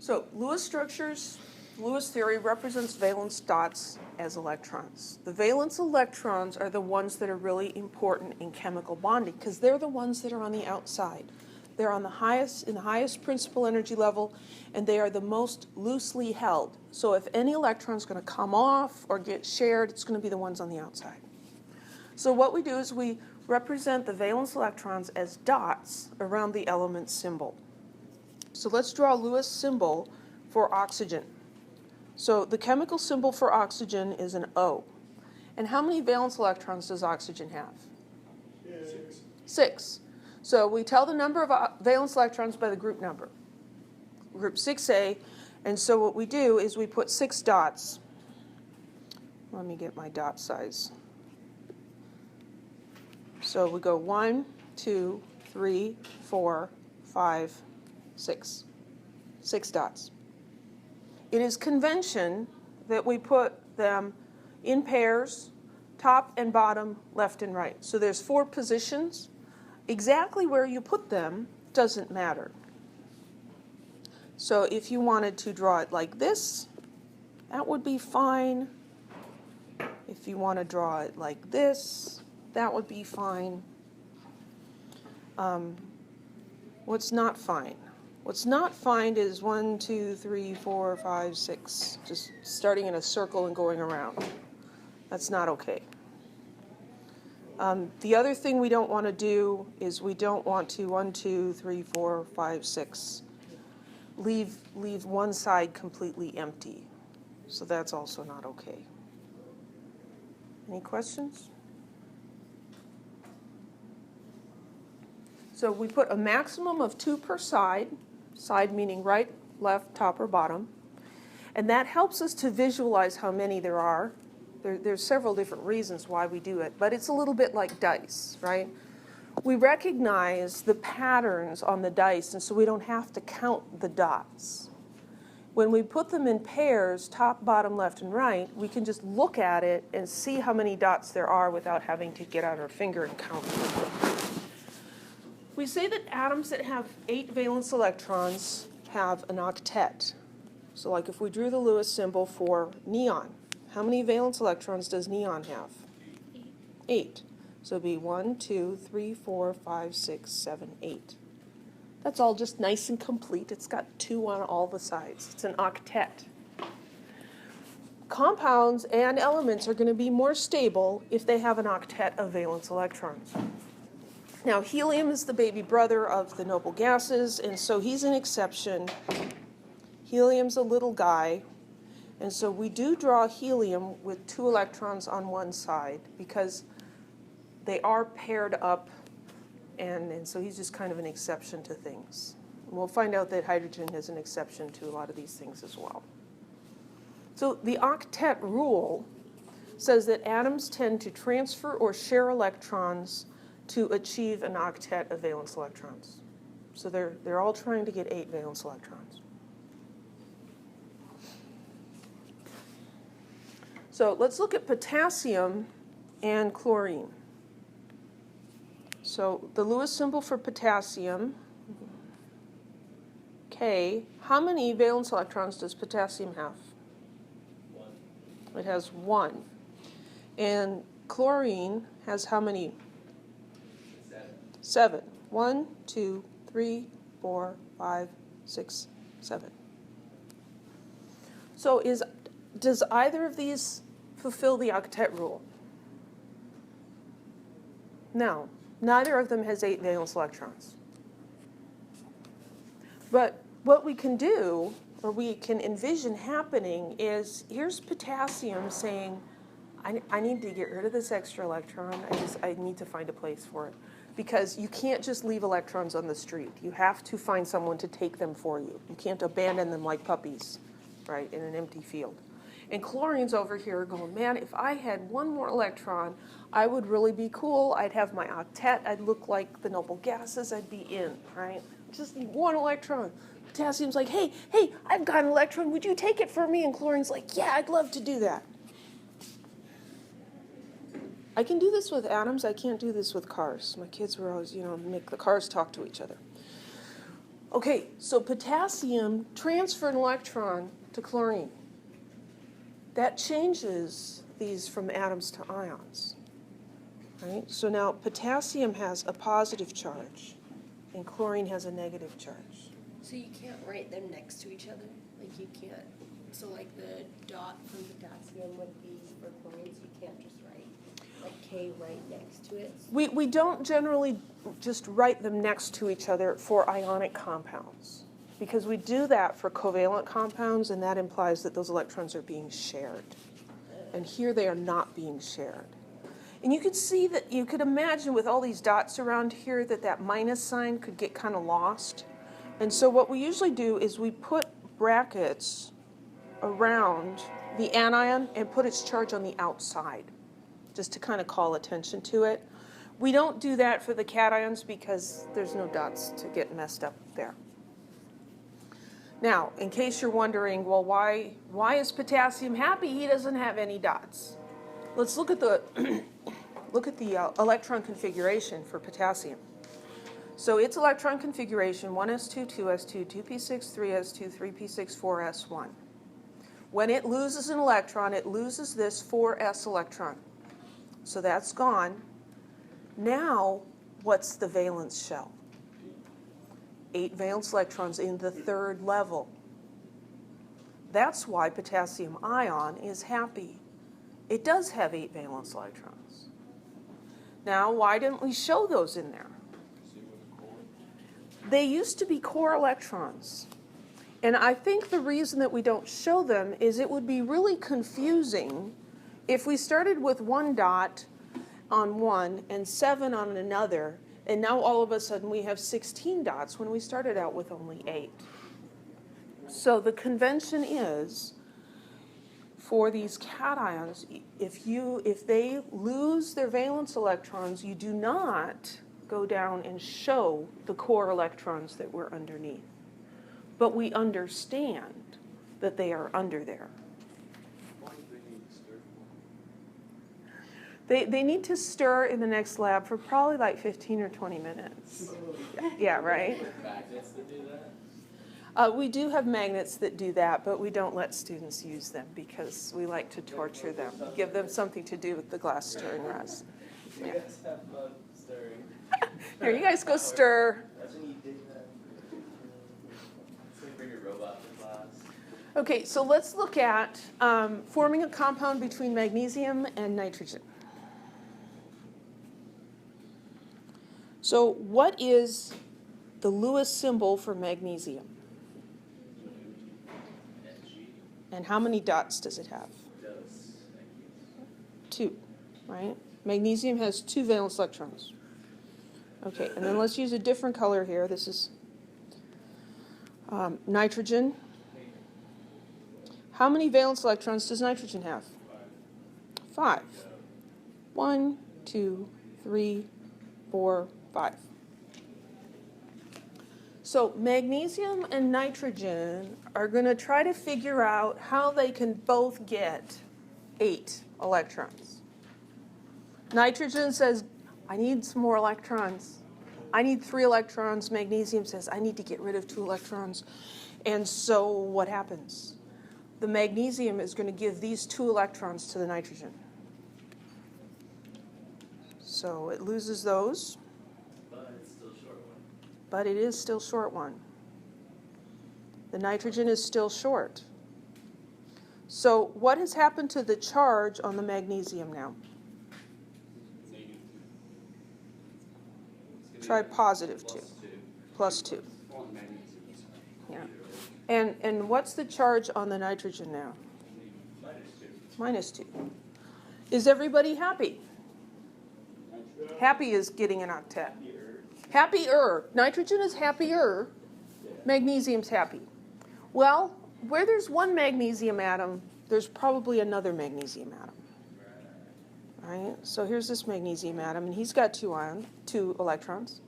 So Lewis structures, Lewis theory represents valence dots as electrons. The valence electrons are the ones that are really important in chemical bonding because they're the ones that are on the outside. They're on the highest, in the highest principal energy level, and they are the most loosely held. So if any electron is going to come off or get shared, it's going to be the ones on the outside. So what we do is we represent the valence electrons as dots around the element symbol. So let's draw a Lewis symbol for oxygen. So the chemical symbol for oxygen is an O. And how many valence electrons does oxygen have? 6. 6. So we tell the number of valence electrons by the group number, group 6A. And so what we do is we put 6 dots. Let me get my dot size. So we go 1, 2, 3, 4, 5, 6. 6 dots. It is convention that we put them in pairs, top and bottom, left and right. So there's 4 positions. Exactly where you put them doesn't matter. So if you wanted to draw it like this, that would be fine. If you want to draw it like this, that would be fine. What's not fine? What's not fine is 1, 2, 3, 4, 5, 6, just starting in a circle and going around. That's not okay. The other thing we don't want to do is we don't want to 1, 2, 3, 4, 5, 6 leave one side completely empty. So that's also not okay. Any questions? So we put a maximum of 2 per side, side meaning right, left, top, or bottom. And that helps us to visualize how many there are. There's several different reasons why we do it, but it's a little bit like dice, right? We recognize the patterns on the dice, and so we don't have to count the dots. When we put them in pairs, top, bottom, left, and right, we can just look at it and see how many dots there are without having to get out our finger and count them. We say that atoms that have 8 valence electrons have an octet. So like if we drew the Lewis symbol for neon, how many valence electrons does neon have? 8. So it'd be 1, 2, 3, 4, 5, 6, 7, 8. That's all just nice and complete. It's got 2 on all the sides. It's an octet. Compounds and elements are going to be more stable if they have an octet of valence electrons. Now, helium is the baby brother of the noble gases, and so he's an exception. Helium's a little guy, and so we do draw helium with 2 electrons on one side because they are paired up, and so he's just kind of an exception to things. And we'll find out that hydrogen is an exception to a lot of these things as well. So the octet rule says that atoms tend to transfer or share electrons to achieve an octet of valence electrons. So they're all trying to get 8 valence electrons. So let's look at potassium and chlorine. So the Lewis symbol for potassium, K, how many valence electrons does potassium have? 1. It has 1. And chlorine has how many? 7. 1, 2, 3, 4, 5, 6, 7. So does either of these fulfill the octet rule? No. Neither of them has 8 valence electrons. But what we can do, or we can envision happening, is here's potassium saying, I need to get rid of this extra electron. I need to find a place for it. Because you can't just leave electrons on the street. You have to find someone to take them for you. You can't abandon them like puppies, right, in an empty field. And chlorine's over here going, man, if I had 1 more electron, I would really be cool. I'd have my octet. I'd look like the noble gases. I'd be in, right? Just need 1 electron. Potassium's like, hey, I've got an electron. Would you take it for me? And chlorine's like, yeah, I'd love to do that. I can do this with atoms. I can't do this with cars. My kids were always, make the cars talk to each other. Okay, so potassium transferred an electron to chlorine. That changes these from atoms to ions. Right? So now potassium has a positive charge, and chlorine has a negative charge. So you can't write them next to each other? Like you can't, so like the dot from potassium would be for chlorine, so you can't just write like K right next to it? We don't generally just write them next to each other for ionic compounds, because we do that for covalent compounds, and that implies that those electrons are being shared. And here they are not being shared. And you could see that, you could imagine with all these dots around here that minus sign could get kind of lost. And so what we usually do is we put brackets around the anion and put its charge on the outside, just to kind of call attention to it. We don't do that for the cations because there's no dots to get messed up there. Now, in case you're wondering, well, why is potassium happy? He doesn't have any dots. Let's look at the electron configuration for potassium. So its electron configuration: 1s2, 2s2, 2p6, 3s2, 3p6, 4s1. When it loses an electron, it loses this 4s electron. So that's gone. Now, what's the valence shell? 8 valence electrons in the third level. That's why potassium ion is happy. It does have 8 valence electrons. Now, why didn't we show those in there? They used to be core electrons. And I think the reason that we don't show them is it would be really confusing if we started with 1 dot on one and 7 on another, and now all of a sudden we have 16 dots when we started out with only 8. So the convention is, for these cations, if they lose their valence electrons, you do not go down and show the core electrons that were underneath. But we understand that they are under there. They need to stir in the next lab for probably like 15 or 20 minutes. Yeah, right? Magnets that do that? We do have magnets that do that, but we don't let students use them because we like to torture them, give them something to do with the glass stirring resin. You guys have fun stirring. Here, you guys go stir. That's when you did that. It's like bring your robot to class. Okay, so let's look at forming a compound between magnesium and nitrogen. So what is the Lewis symbol for magnesium? And how many dots does it have? 2, right? Magnesium has 2 valence electrons. Okay, and then let's use a different color here. This is nitrogen. How many valence electrons does nitrogen have? 5. 1, 2, 3, 4, 5. So magnesium and nitrogen are going to try to figure out how they can both get 8 electrons. Nitrogen says, I need some more electrons. I need 3 electrons. Magnesium says, I need to get rid of 2 electrons. And so what happens? The magnesium is going to give these 2 electrons to the nitrogen. So it loses those. But it's still short one. But it is still short one. The nitrogen is still short. So what has happened to the charge on the magnesium now? Try positive 2. Plus 2. Yeah. And what's the charge on the nitrogen now? Minus 2. Is everybody happy? Happy is getting an octet. Happier. Nitrogen is happier. Magnesium's happy. Well, where there's one magnesium atom, there's probably another magnesium atom. Right? So here's this magnesium atom, and he's got 2 electrons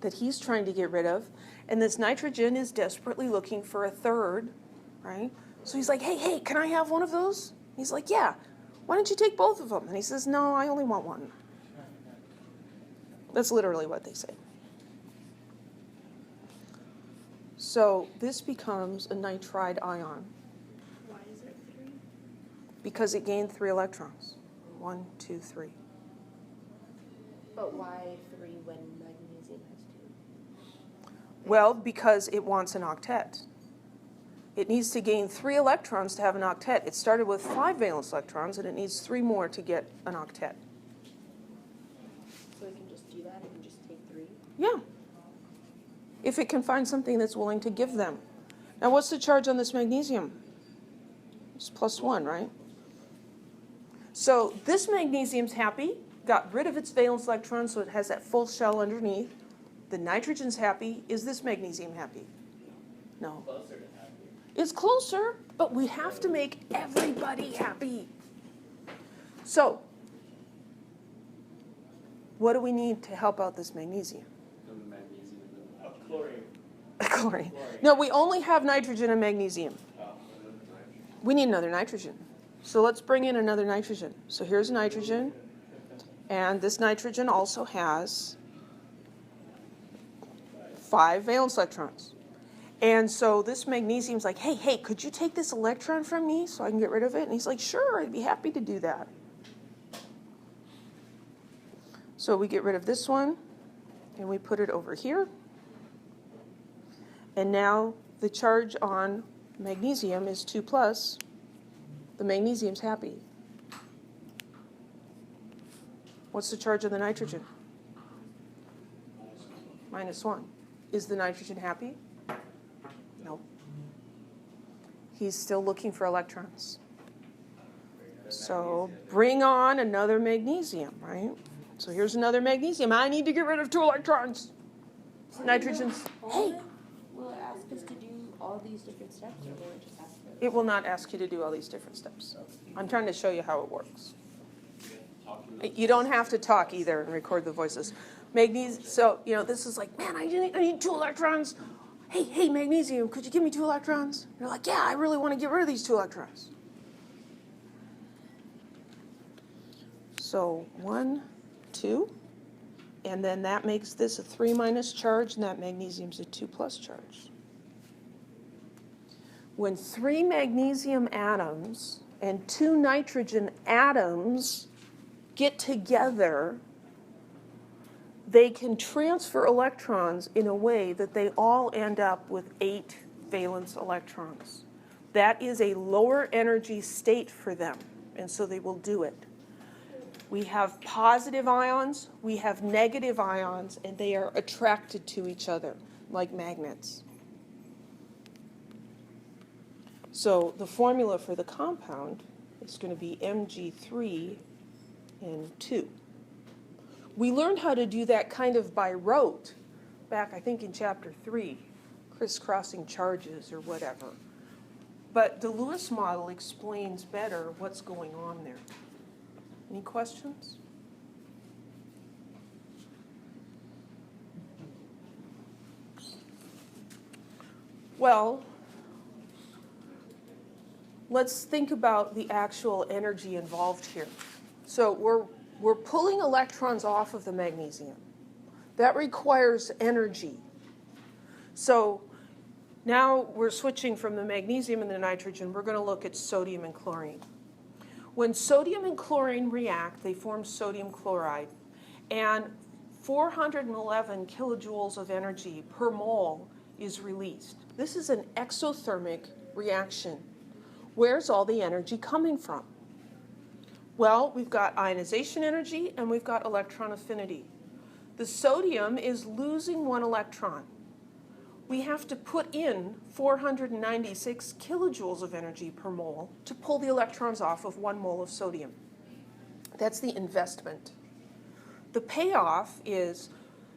that he's trying to get rid of. And this nitrogen is desperately looking for a third, right? So he's like, hey, can I have one of those? He's like, yeah. Why don't you take both of them? And he says, no, I only want one. That's literally what they say. So this becomes a nitride ion Why is it 3? because it gained 3 electrons. 1, 2, 3. But why 3 when magnesium has 2? Well, because it wants an octet. It needs to gain 3 electrons to have an octet. It started with 5 valence electrons, and it needs 3 more to get an octet. So we can just do that and just take 3? Yeah. If it can find something that's willing to give them. Now, what's the charge on this magnesium? It's +1, right? So this magnesium's happy, got rid of its valence electrons, so it has that full shell underneath. The nitrogen's happy. Is this magnesium happy? No. Closer to happy. It's closer, but we have to make everybody happy. So, what do we need to help out this magnesium? The magnesium and the chlorine. Chlorine. No, we only have nitrogen and magnesium. Oh, and then nitrogen. We need another nitrogen. So let's bring in another nitrogen. So here's nitrogen, and this nitrogen also has 5 valence electrons. And so this magnesium's like, hey, could you take this electron from me so I can get rid of it? And he's like, sure, I'd be happy to do that. So we get rid of this one, and we put it over here. And now the charge on magnesium is 2+. The magnesium's happy. What's the charge on the nitrogen? -1. Is the nitrogen happy? No. He's still looking for electrons. So bring on another magnesium, right? So here's another magnesium. I need to get rid of 2 electrons. Nitrogen's, hey. Will it ask us to do all these different steps, or will it just ask us? It will not ask you to do all these different steps. I'm trying to show you how it works. You don't have to talk either and record the voices. Magnesium, so, this is like, man, I need 2 electrons. Hey, magnesium, could you give me 2 electrons? You're like, yeah, I really want to get rid of these 2 electrons. So 1, 2, and then that makes this a 3- charge, and that magnesium's a 2+ charge. When 3 magnesium atoms and 2 nitrogen atoms get together, they can transfer electrons in a way that they all end up with 8 valence electrons. That is a lower energy state for them, and so they will do it. We have positive ions, we have negative ions, and they are attracted to each other like magnets. So the formula for the compound is going to be Mg3 and 2. We learned how to do that kind of by rote back, I think, in chapter 3, crisscrossing charges or whatever. But the Lewis model explains better what's going on there. Any questions? Well, let's think about the actual energy involved here. So we're pulling electrons off of the magnesium. That requires energy. So now we're switching from the magnesium and the nitrogen. We're going to look at sodium and chlorine. When sodium and chlorine react, they form sodium chloride. And 411 kilojoules of energy per mole is released. This is an exothermic reaction. Where's all the energy coming from? Well, we've got ionization energy and we've got electron affinity. The sodium is losing 1 electron. We have to put in 496 kilojoules of energy per mole to pull the electrons off of 1 mole of sodium. That's the investment. The payoff is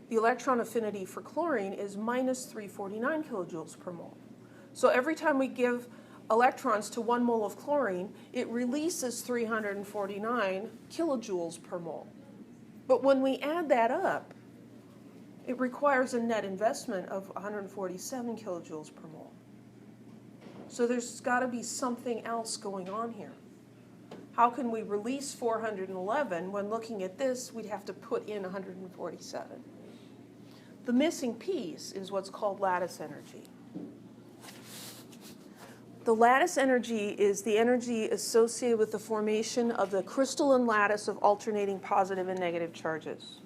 the electron affinity for chlorine is -349 kilojoules per mole. So every time we give electrons to 1 mole of chlorine, it releases 349 kilojoules per mole. But when we add that up, it requires a net investment of 147 kilojoules per mole. So there's got to be something else going on here. How can we release 411 when looking at this, we'd have to put in 147? The missing piece is what's called lattice energy. The lattice energy is the energy associated with the formation of the crystalline lattice of alternating positive and negative charges.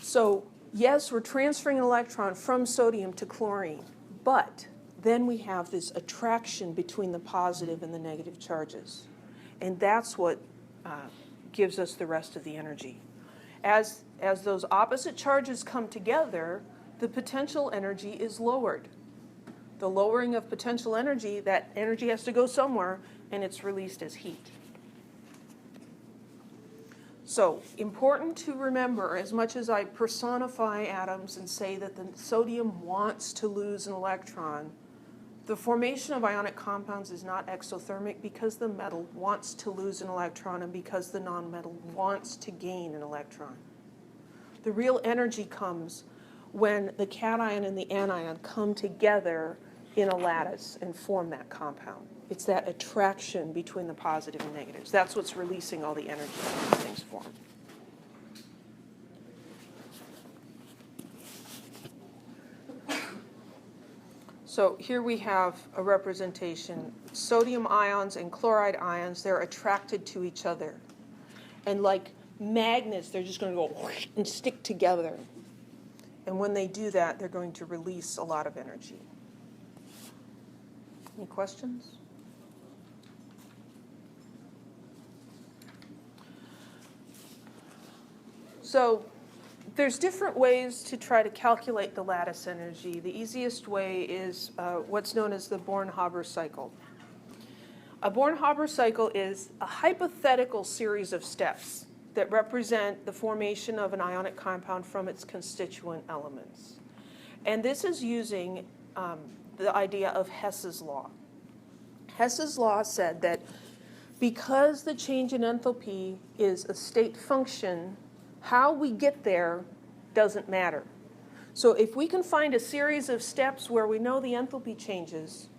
So, yes, we're transferring an electron from sodium to chlorine, but then we have this attraction between the positive and the negative charges. And that's what gives us the rest of the energy. As those opposite charges come together, the potential energy is lowered. The lowering of potential energy, that energy has to go somewhere, and it's released as heat. So, important to remember, as much as I personify atoms and say that the sodium wants to lose an electron, the formation of ionic compounds is not exothermic because the metal wants to lose an electron and because the nonmetal wants to gain an electron. The real energy comes when the cation and the anion come together in a lattice and form that compound. It's that attraction between the positive and negatives. That's what's releasing all the energy when these things form. So here we have a representation. Sodium ions and chloride ions, they're attracted to each other. And like magnets, they're just going to go and stick together. And when they do that, they're going to release a lot of energy. Any questions? So there's different ways to try to calculate the lattice energy. The easiest way is what's known as the Born-Haber Cycle. A Born-Haber Cycle is a hypothetical series of steps that represent the formation of an ionic compound from its constituent elements. And this is using the idea of Hess's law. Hess's law said that because the change in enthalpy is a state function, how we get there doesn't matter. So if we can find a series of steps where we know the enthalpy changes,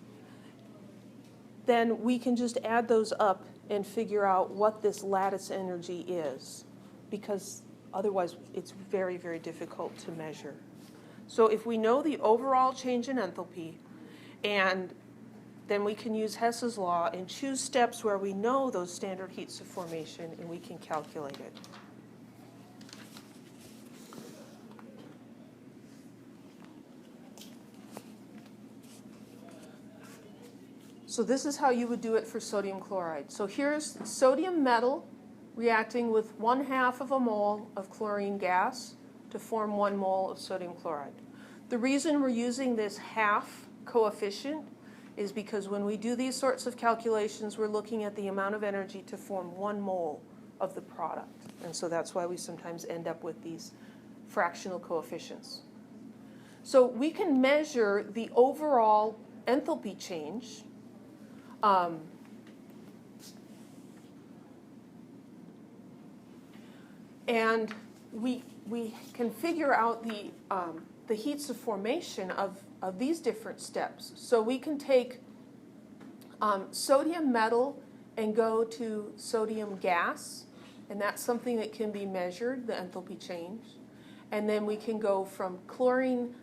then we can just add those up and figure out what this lattice energy is, because otherwise it's very, very difficult to measure. So if we know the overall change in enthalpy, and then we can use Hess's law and choose steps where we know those standard heats of formation, and we can calculate it. So this is how you would do it for sodium chloride. So here's sodium metal reacting with 1/2 of a mole of chlorine gas to form 1 mole of sodium chloride. The reason we're using this half coefficient is because when we do these sorts of calculations, we're looking at the amount of energy to form 1 mole of the product. And so that's why we sometimes end up with these fractional coefficients. So we can measure the overall enthalpy change. And we can figure out the heats of formation of these different steps. So we can take sodium metal and go to sodium gas, and that's something that can be measured, the enthalpy change. And then we can go from chlorine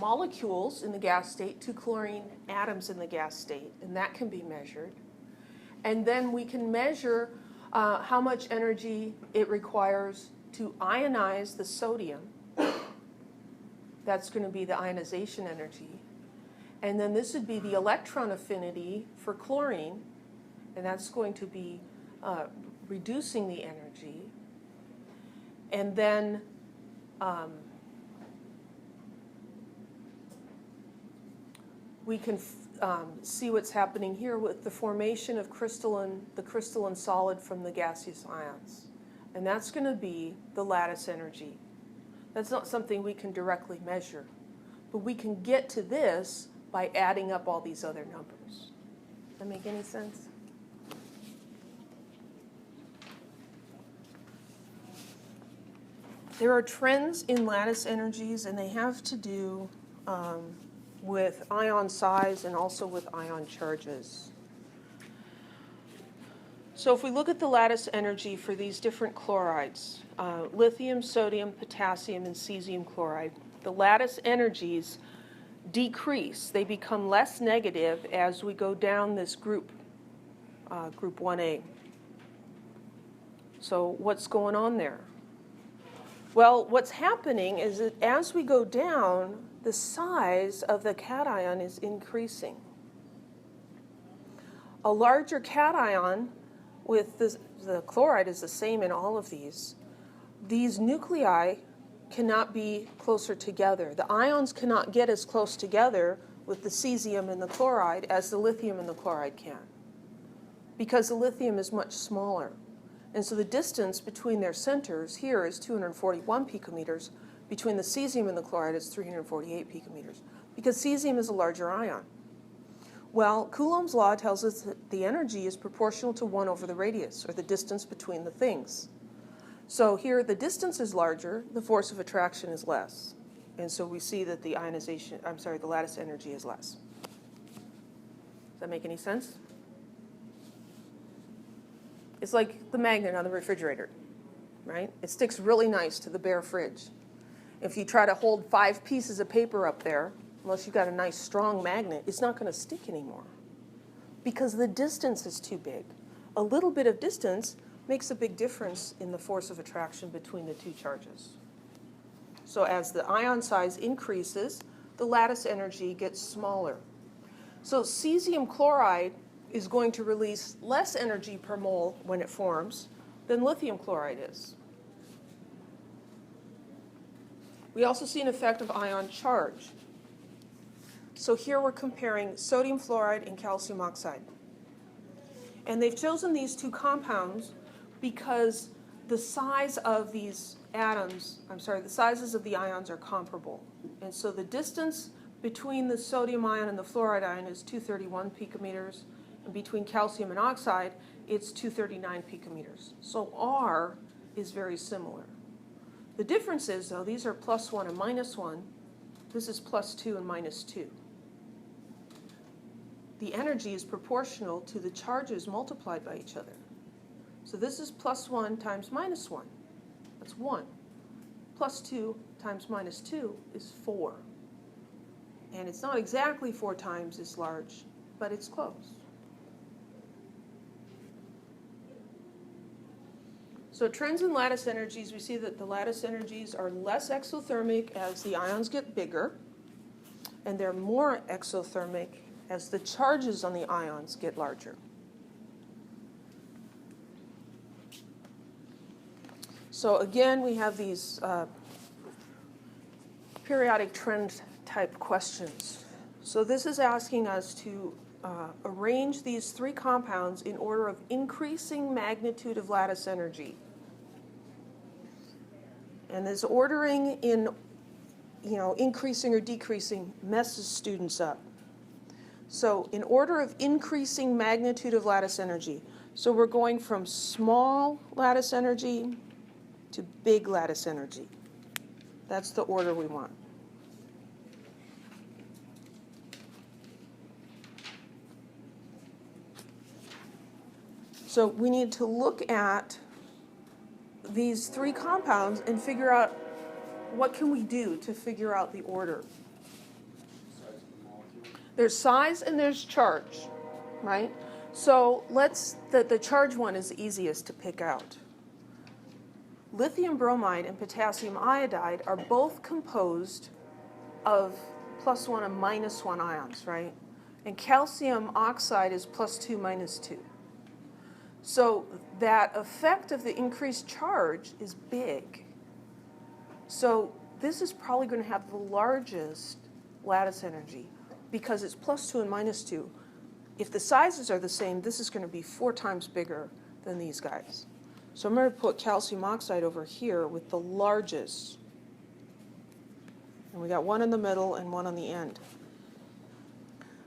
molecules in the gas state to chlorine atoms in the gas state, and that can be measured. And then we can measure how much energy it requires to ionize the sodium. That's going to be the ionization energy. And then this would be the electron affinity for chlorine, and that's going to be reducing the energy. And then we can see what's happening here with the formation of the crystalline solid from the gaseous ions. And that's going to be the lattice energy. That's not something we can directly measure, but we can get to this by adding up all these other numbers. Does that make any sense? There are trends in lattice energies, and they have to do with ion size and also with ion charges. So if we look at the lattice energy for these different chlorides, lithium, sodium, potassium, and cesium chloride, the lattice energies decrease. They become less negative as we go down this group 1A. So what's going on there? Well, what's happening is that as we go down, the size of the cation is increasing. A larger cation with the chloride is the same in all of these. These nuclei cannot be closer together. The ions cannot get as close together with the cesium and the chloride as the lithium and the chloride can, because the lithium is much smaller. And so the distance between their centers here is 241 picometers. Between the cesium and the chloride is 348 picometers, because cesium is a larger ion. Well, Coulomb's law tells us that the energy is proportional to 1 over the radius, or the distance between the things. So here the distance is larger, the force of attraction is less. And so we see that the lattice energy is less. Does that make any sense? It's like the magnet on the refrigerator, right? It sticks really nice to the bare fridge. If you try to hold 5 pieces of paper up there, unless you've got a nice strong magnet, it's not going to stick anymore because the distance is too big. A little bit of distance makes a big difference in the force of attraction between the two charges. So as the ion size increases, the lattice energy gets smaller. So cesium chloride is going to release less energy per mole when it forms than lithium chloride is. We also see an effect of ion charge. So here we're comparing sodium fluoride and calcium oxide. And they've chosen these two compounds because the size of these atoms, the sizes of the ions are comparable. And so the distance between the sodium ion and the fluoride ion is 231 picometers. And between calcium and oxide, it's 239 picometers. So R is very similar. The difference is, though, these are +1 and -1. This is +2 and -2. The energy is proportional to the charges multiplied by each other. So this is +1 times -1. That's 1. +2 times -2 is 4. And it's not exactly 4 times as large, but it's close. So trends in lattice energies, we see that the lattice energies are less exothermic as the ions get bigger, and they're more exothermic as the charges on the ions get larger. So again, we have these periodic trend type questions. So this is asking us to arrange these 3 compounds in order of increasing magnitude of lattice energy. And this ordering in, increasing or decreasing messes students up. So in order of increasing magnitude of lattice energy, so we're going from small lattice energy to big lattice energy. That's the order we want. So we need to look at these 3 compounds and figure out what can we do to figure out the order. There's size and there's charge, right? So the charge one is the easiest to pick out. Lithium bromide and potassium iodide are both composed of +1 and -1 ions, right? And calcium oxide is +2, -2. So that effect of the increased charge is big. So this is probably going to have the largest lattice energy because it's +2 and -2. If the sizes are the same, this is going to be 4 times bigger than these guys. So I'm going to put calcium oxide over here with the largest. And we got one in the middle and one on the end.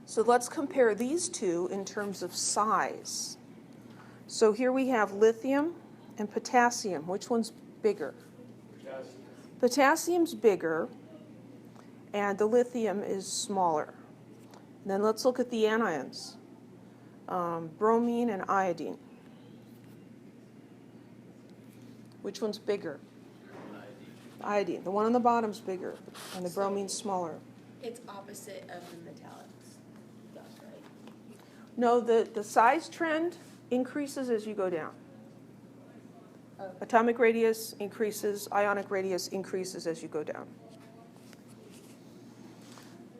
So let's compare these two in terms of size. So here we have lithium and potassium. Which one's bigger? Potassium. Potassium's bigger, and the lithium is smaller. And then let's look at the anions. Bromine and iodine. Which one's bigger? Iodine. The one on the bottom's bigger, and the bromine's smaller. It's opposite of the metallics. That's right. No, the size trend increases as you go down. Oh. Atomic radius increases, ionic radius increases as you go down.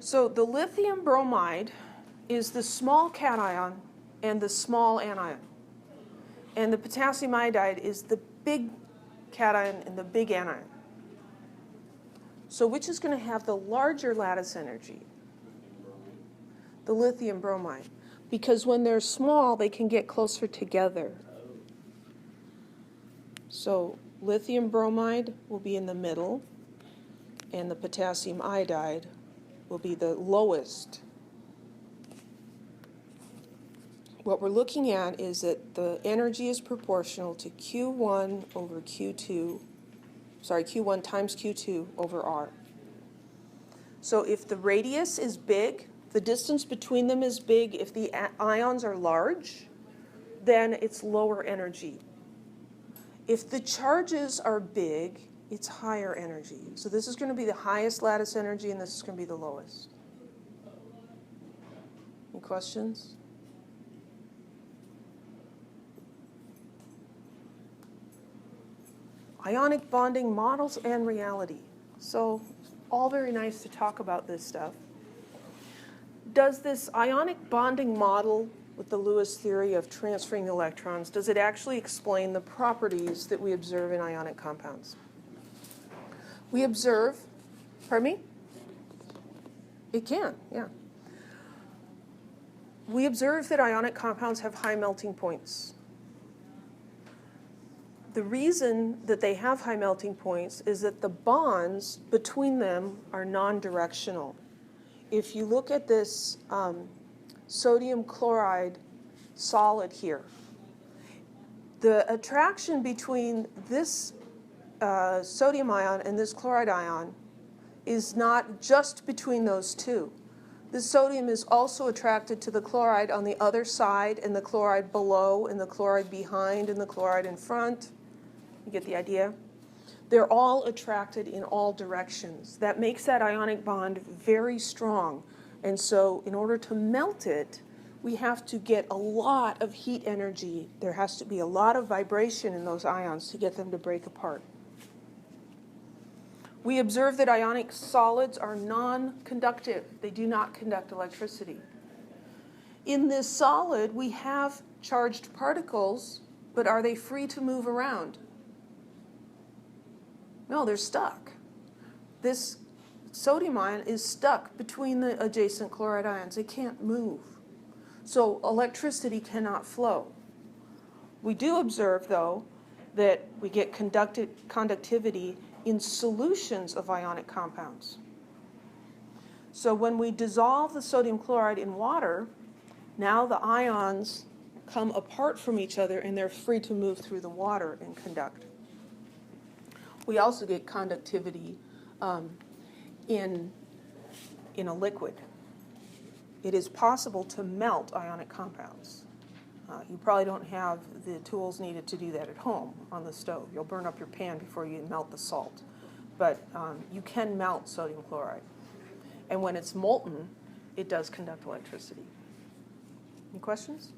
So the lithium bromide is the small cation and the small anion. And the potassium iodide is the big cation and the big anion. So which is going to have the larger lattice energy? The lithium bromide. Because when they're small, they can get closer together. So lithium bromide will be in the middle, and the potassium iodide will be the lowest. What we're looking at is that the energy is proportional to Q1 over Q2, Q1 times Q2 over R. So if the radius is big, the distance between them is big, if the ions are large, then it's lower energy. If the charges are big, it's higher energy. So this is going to be the highest lattice energy, and this is going to be the lowest. Any questions? Ionic bonding models and reality. So all very nice to talk about this stuff. Does this ionic bonding model with the Lewis theory of transferring the electrons, does it actually explain the properties that we observe in ionic compounds? We observe, pardon me? It can, yeah. We observe that ionic compounds have high melting points. The reason that they have high melting points is that the bonds between them are non-directional. If you look at this sodium chloride solid here, the attraction between this sodium ion and this chloride ion is not just between those two. The sodium is also attracted to the chloride on the other side, and the chloride below, and the chloride behind, and the chloride in front. You get the idea? They're all attracted in all directions. That makes that ionic bond very strong. And so in order to melt it, we have to get a lot of heat energy. There has to be a lot of vibration in those ions to get them to break apart. We observe that ionic solids are non-conductive. They do not conduct electricity. In this solid, we have charged particles, but are they free to move around? No, they're stuck. This sodium ion is stuck between the adjacent chloride ions. It can't move. So electricity cannot flow. We do observe, though, that we get conductivity in solutions of ionic compounds. So when we dissolve the sodium chloride in water, now the ions come apart from each other and they're free to move through the water and conduct. We also get conductivity in a liquid. It is possible to melt ionic compounds. You probably don't have the tools needed to do that at home on the stove. You'll burn up your pan before you melt the salt. But you can melt sodium chloride. And when it's molten, it does conduct electricity. Any questions?